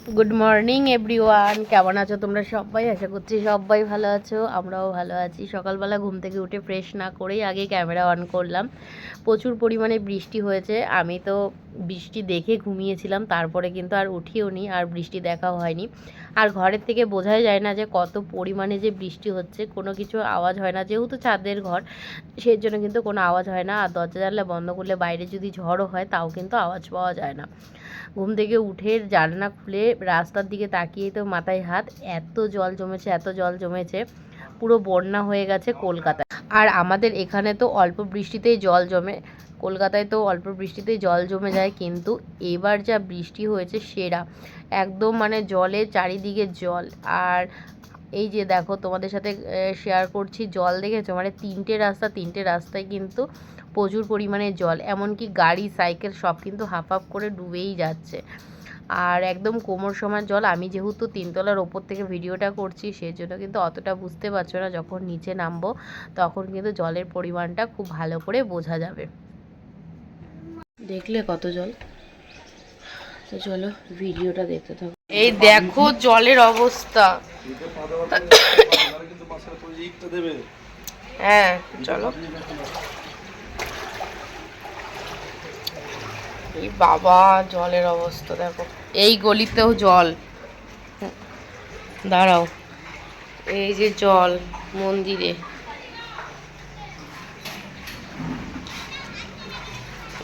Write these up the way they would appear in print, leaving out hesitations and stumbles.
Good morning everyone, কেমন আছো তোমরা সবাই? আশা করছি সবাই ভালো আছো, আমরাও ভালো আছি। সকালবেলা ঘুম থেকে উঠে ফ্রেশ না করেই আগে ক্যামেরা অন করলাম। প্রচুর পরিমাণে বৃষ্টি হয়েছে, আমি তো বৃষ্টি দেখে ঘুমিয়েছিলাম, তারপরে কিন্তু আর উঠিও নি, আর বৃষ্টি দেখাও হয়নি। আর ঘরের থেকে বোঝাই যায় না যে কত পরিমাণে যে বৃষ্টি হচ্ছে, কোনো কিছু আওয়াজ হয় না, যেহেতু ছাদের ঘর সেই জন্য কিন্তু কোনো আওয়াজ হয় না। আর দরজা জানলা বন্ধ করলে বাইরে যদি ঝড়ও হয় তাও কিন্তু আওয়াজ পাওয়া যায় না। ঘুম থেকে উঠে জানলা খুলে রাস্তার দিকে তাকিয়ে তো মাথায় হাত, এত জল জমেছে, এত জল জমেছে, পুরো বন্যা হয়ে গেছে কলকাতায়। আর আমাদের এখানে তো অল্প বৃষ্টিতেই জল জমে, কলকাতায় তো অল্প বৃষ্টিতেই জল জমে যায়, কিন্তু এবার যা বৃষ্টি হয়েছে সেরা, একদম মানে জলে চারিদিকে জল। আর এই যে দেখো তোমাদের সাথে শেয়ার করছি, জল দেখেছো মানে তিনটে রাস্তায় কিন্তু প্রচুর পরিমাণে জল, এমনকি গাড়ি সাইকেল সব কিন্তু হাফ হাফ করে ডুবেই যাচ্ছে। আর একদম কোমর সমান জল। আমি যেহেতু তিনতলার ওপর থেকে ভিডিওটা করছি সেজন্য কিন্তু অতটা বুঝতে পারছো না, যখন নিচে নামবো তখন কিন্তু জলের পরিমাণটা খুব ভালো করে বোঝা যাবে। দেখলে কত জল, তো চলো ভিডিওটা দেখতে থাকো। এই দেখো জলের অবস্থা। হ্যাঁ চলো। এই বাবা জলের অবস্থা দেখো, এই গলিতেও জল, দাঁড়াও, এই যে জল মন্দিরে,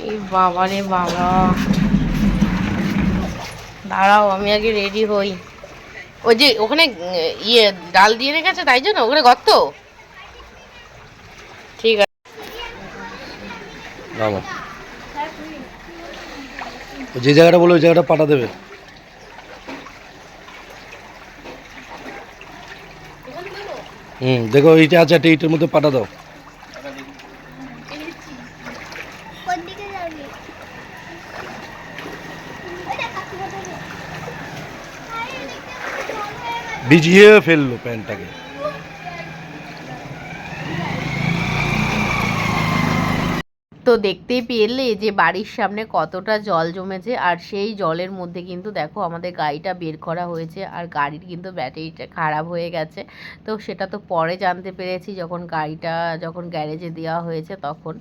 এই বাবা রে বাবা, দাঁড়াও আমি আগে রেডি হই। ওই যে ওখানে ডাল দিয়ে রেখেছে তাই জন্য ওখানে গর্ত। ঠিক আছে যে জায়গাটা বলে ওই জায়গাটা পাঠা দেবে। দেখো এইটা আছে, একটা ইটের মধ্যে পাঠা দাও। ভিজিয়ে ফেললো প্যান্টটাকে। তো দেখতেই পেলে যে বাড়ির সামনে কতটা জল জমেছে, আর সেই জলের মধ্যে কিন্তু দেখো আমাদের গাড়িটা বের করা হয়েছে, আর গাড়ির কিন্তু ব্যাটারিটা খারাপ হয়ে গেছে। তো সেটা তো পরে জানতে পেরেছি যখন গাড়িটা যখন গ্যারেজে দেওয়া হয়েছে তখন।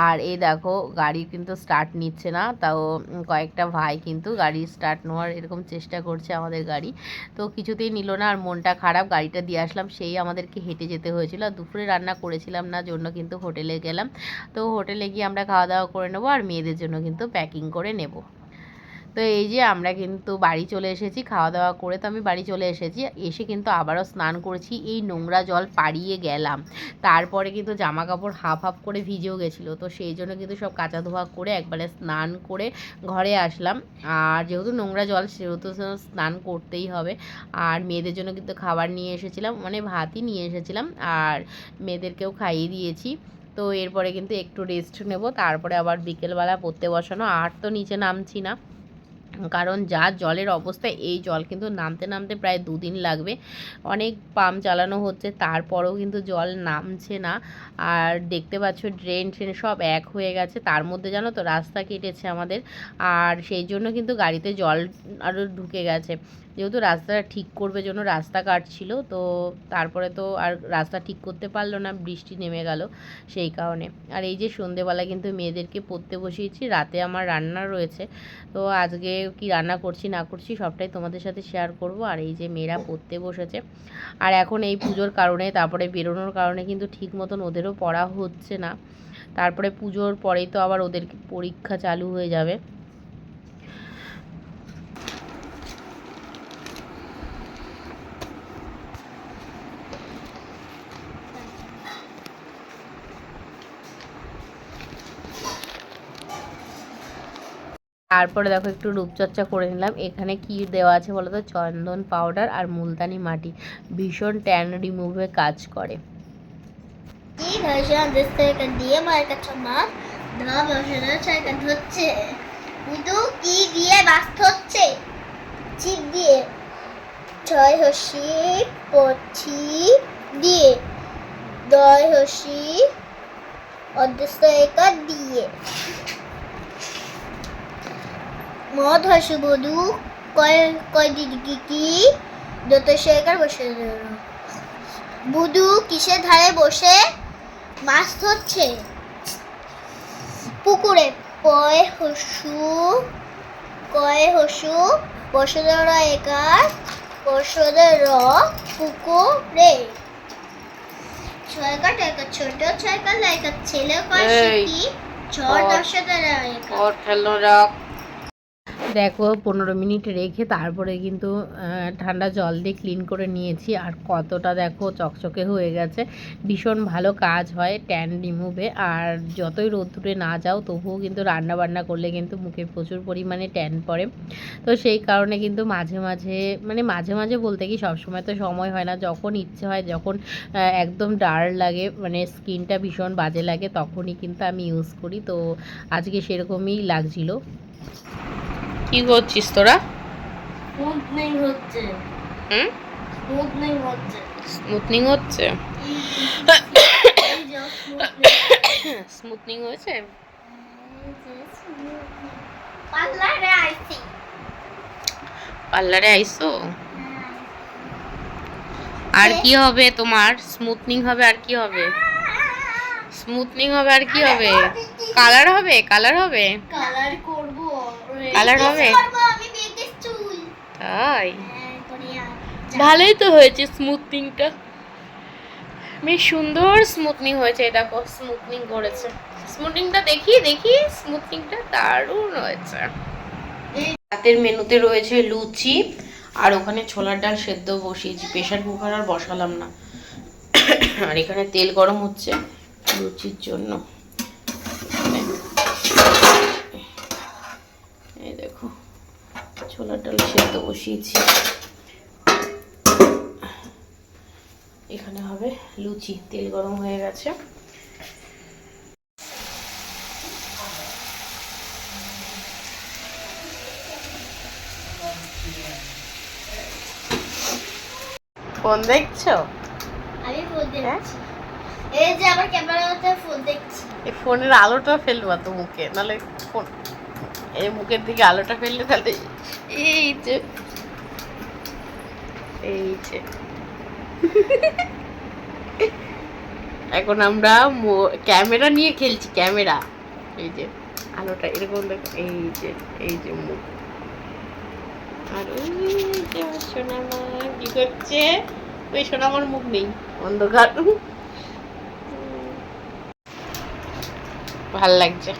আর এই দেখো গাড়ি কিন্তু স্টার্ট নিচ্ছে না, তাও কয়েকটা ভাই কিন্তু গাড়ি স্টার্ট নেওয়ার এরকম চেষ্টা করছে আমাদের গাড়ি, তো কিছুতেই নিল না। আর মনটা খারাপ, গাড়িটা দিয়ে আসলাম, সেই আমাদেরকে হেঁটে যেতে হয়েছিল। আর দুপুরে রান্না করেছিলাম না জন্য কিন্তু হোটেলে গেলাম। তো হোটেলে গিয়ে আমরা খাওয়া দাওয়া করে নেবো, আর মেয়েদের জন্য কিন্তু প্যাকিং করে নেব। তো এই যে আমরা কিন্তু বাড়ি চলে এসেছি, খাওয়া দাওয়া করে তো আমি বাড়ি চলে এসেছি, এসে কিন্তু আবারও স্নান করেছি, এই নোংরা জল পাড়িয়ে গেলাম। তারপরে কিন্তু জামা কাপড় হাফ হাফ করে ভিজেও গেছিলো, তো সেই জন্য কিন্তু সব কাচা ধোয়া করে একবারে স্নান করে ঘরে আসলাম। আর যেহেতু নোংরা জল সেহেতু স্নান করতেই হবে। আর মেয়েদের জন্য কিন্তু খাবার নিয়ে এসেছিলাম, মানে ভাতই নিয়ে এসেছিলাম, আর মেয়েদেরকেও খাইয়ে দিয়েছি। তো এরপরে কিন্তু একটু রেস্ট নেব, তারপরে আবার বিকেলবেলা পড়তে বসানো। আর তো নিচে নামছি না, কারণ যা জলের অবস্থা, এই জল কিন্তু নামতে নামতে প্রায় 2 দিন লাগবে। অনেক পাম্প চালানো হচ্ছে তারপরেও কিন্তু জল নামছে না। আর দেখতে পাচ্ছ ড্রেন ট্রেন সব এক হয়ে গেছে, তার মধ্যে জানো তো রাস্তা কেটেছে আমাদের, আর সেই জন্য কিন্তু গাড়িতে জল আরও ঢুকে গেছে। যেহেতু রাস্তাটা ঠিক করবে জন্য রাস্তা কাটছিল, তো তারপরে তো আর রাস্তা ঠিক করতে পারলো না, বৃষ্টি নেমে গেল সেই কারণে। আর এই যে সন্ধেবেলা কিন্তু মেয়েদেরকে পড়তে বসিয়েছি, রাতে আমার রান্না রয়েছে, তো আজকে কি রান্না করছি না করছি সবটাই তোমাদের সাথে শেয়ার করব। আর এই যে মেয়েরা পড়তে বসেছে, আর এখন এই পুজোর কারণে তারপরে বেরোনোর কারণে কিন্তু ঠিক মতন ওদেরও পড়া হচ্ছে না। তারপরে পুজোর পরেই তো আবার ওদের পরীক্ষা চালু হয়ে যাবে। তারপরে দেখো একটু রূপচর্চা করে নিলাম। এখানে কি দেওয়া আছে বলো তো, চন্দন পাউডার আর মুলতানি মাটি, ভীষণ ট্যান রিমুভে কাজ করে। দিয়ে মায়ের কাছে মা ধোয়া বসানো হচ্ছে, কিন্তু কি দিয়ে বাস্ত হচ্ছে, চিপ দিয়ে, ছয় হসি পছি দিয়ে, দয় হসি অর্ধেকা দিয়ে, মদ হসু বধু কয় কয় দিদি কি যত শেখার বসে রইল। বুধু কিসের ধারে বসে মাছ ধরছে? পুকুরে। কয় হসু বসুধর একার বসুধর পুকুরে। ছয়কা টাকা ছোট ছয়কা লাইকা ছেলে কয় এই, কি ছয় দশটা একা। ওর খেলনো রাখ। দেখো 15 মিনিট রেখে তারপরে কিন্তু ঠান্ডা জল দিয়ে ক্লিন করে নিয়েছি, আর কতটা দেখো চকচকে হয়ে গেছে। ভীষণ ভালো কাজ হয় ট্যান রিমুভে। আর যতই রোদ্দুরে না যাও তবুও কিন্তু রান্না বান্না করলে কিন্তু মুখে প্রচুর পরিমাণে ট্যান পড়ে। তো সেই কারণে কিন্তু মাঝে মাঝে বলতে কি সবসময় তো সময় হয় না, যখন ইচ্ছে হয়, যখন একদম ডার লাগে, মানে স্কিনটা ভীষণ বাজে লাগে, তখনই কিন্তু আমি ইউজ করি। তো আজকে সেরকমই লাগছিল। কি করছিস তোরা? স্মুথনিং হচ্ছে। হুম, স্মুথনিং হচ্ছে। স্মুথনিং হচ্ছে। এই যে স্মুথনিং। স্মুথনিং হয়েছে। পার্লারে আইছি। পার্লারে আইসো? আর কি হবে তোমার? স্মুথনিং হবে আর কি হবে? স্মুথনিং হবে আর কি হবে? কালার হবে? কালার হবে? কালার করব। কালার হবে? আমি বেকের চুল। তাই হ্যাঁ করিয়া। ভালোই তো হয়েছে স্মুথনিংটা, বেশ সুন্দর স্মুথনিং হয়েছে। এটা স্মুথনিং করেছে। স্মুথনিংটা দেখি স্মুথনিংটা দারুণ হয়েছে। রাতের মেনুতে রয়েছে লুচি, আর ওখানে ছোলার ডাল সেদ্ধ বসিয়েছি, প্রেশার কুকার আর বসালাম না। আর এখানে তেল গরম হচ্ছে লুচির জন্য। এই দেখো ছোলার ডাল সেদ্ধ বসিয়েছি, এখানে হবে লুচি। তেল গরম হয়ে গেছে। ফোন দেখছো? আমি ফোন দেখছি। এই যে আমার ক্যামেরাতে ফোন দেখছি। এই ফোনের আলোটা ফেলবা তো মুখে, নাহলে ফোন এই মুখের দিকে আলোটা ফেললে তাহলে এই যে এখন আমরা ক্যামেরা নিয়ে খেলছি। ক্যামেরা, এই যে আলোটা এরকম দেখো, এই যে মুখ। আর ওই যে সোনামা কি করছে? ওই সোনামার মুখ নেই, অন্ধকার। ভাল লাগছে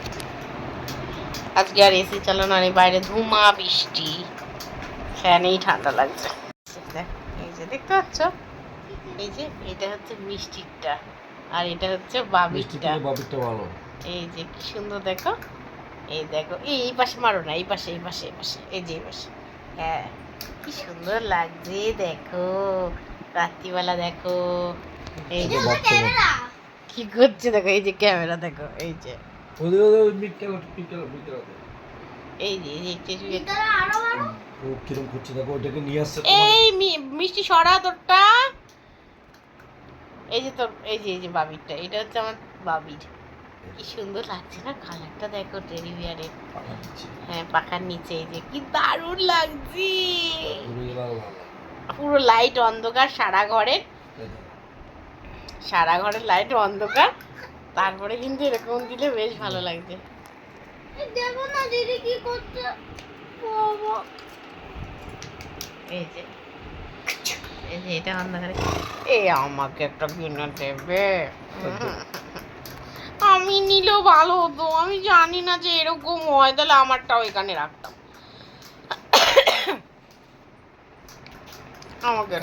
আজকে। আর এসি চালানো নেই, বাইরে ধুমা বৃষ্টি, ফ্যানেই ঠান্ডা লাগছে। এই যে দেখতে পাচ্ছ, এই যে এটা হচ্ছে মিষ্টিটা, আর এটা হচ্ছে বাবিরটা। ভালো। এই যে কি সুন্দর দেখো, এই দেখো, এই পাশে মারো না, এই পাশে এই যে এই পাশে। হ্যাঁ কি সুন্দর লাগছে দেখো, রাত্রিবেলা দেখো। এই যে ক্যামেরা কি করছে দেখো, এই যে ক্যামেরা দেখো, এই যে ভিতরে আরো আরো কিরম করছে দেখো, ওটাকে নিয়ে আসছে। এই মিষ্টি সরা তোরটা। এই যে তোর এই যে বাবিরটা, এটা হচ্ছে আমার বাবির। কি সুন্দর লাগছে না কালারটা দেখো টেডি বিয়ারের। হ্যাঁ পাখার নিচে, এই যে কি দারুণ লাগছে। পুরো লাইট অন্ধকার, সারা ঘরের লাইট অন্ধকার, তারপরে কিন্তু এরকম দিলে বেশ ভালো লাগছে। দেখো না দিদি কি করছে। বাবা এই যে এটা অন্ধকারে। এই আমাকে একটা কিনে দেবে? আমি নিলেও ভালো হতো, আমি জানি না যে এরকম হয়, তাহলে আমারটাও এখানে রাখতাম। আমাকে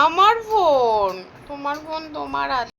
আমার ফোন, তোমার ফোন তোমার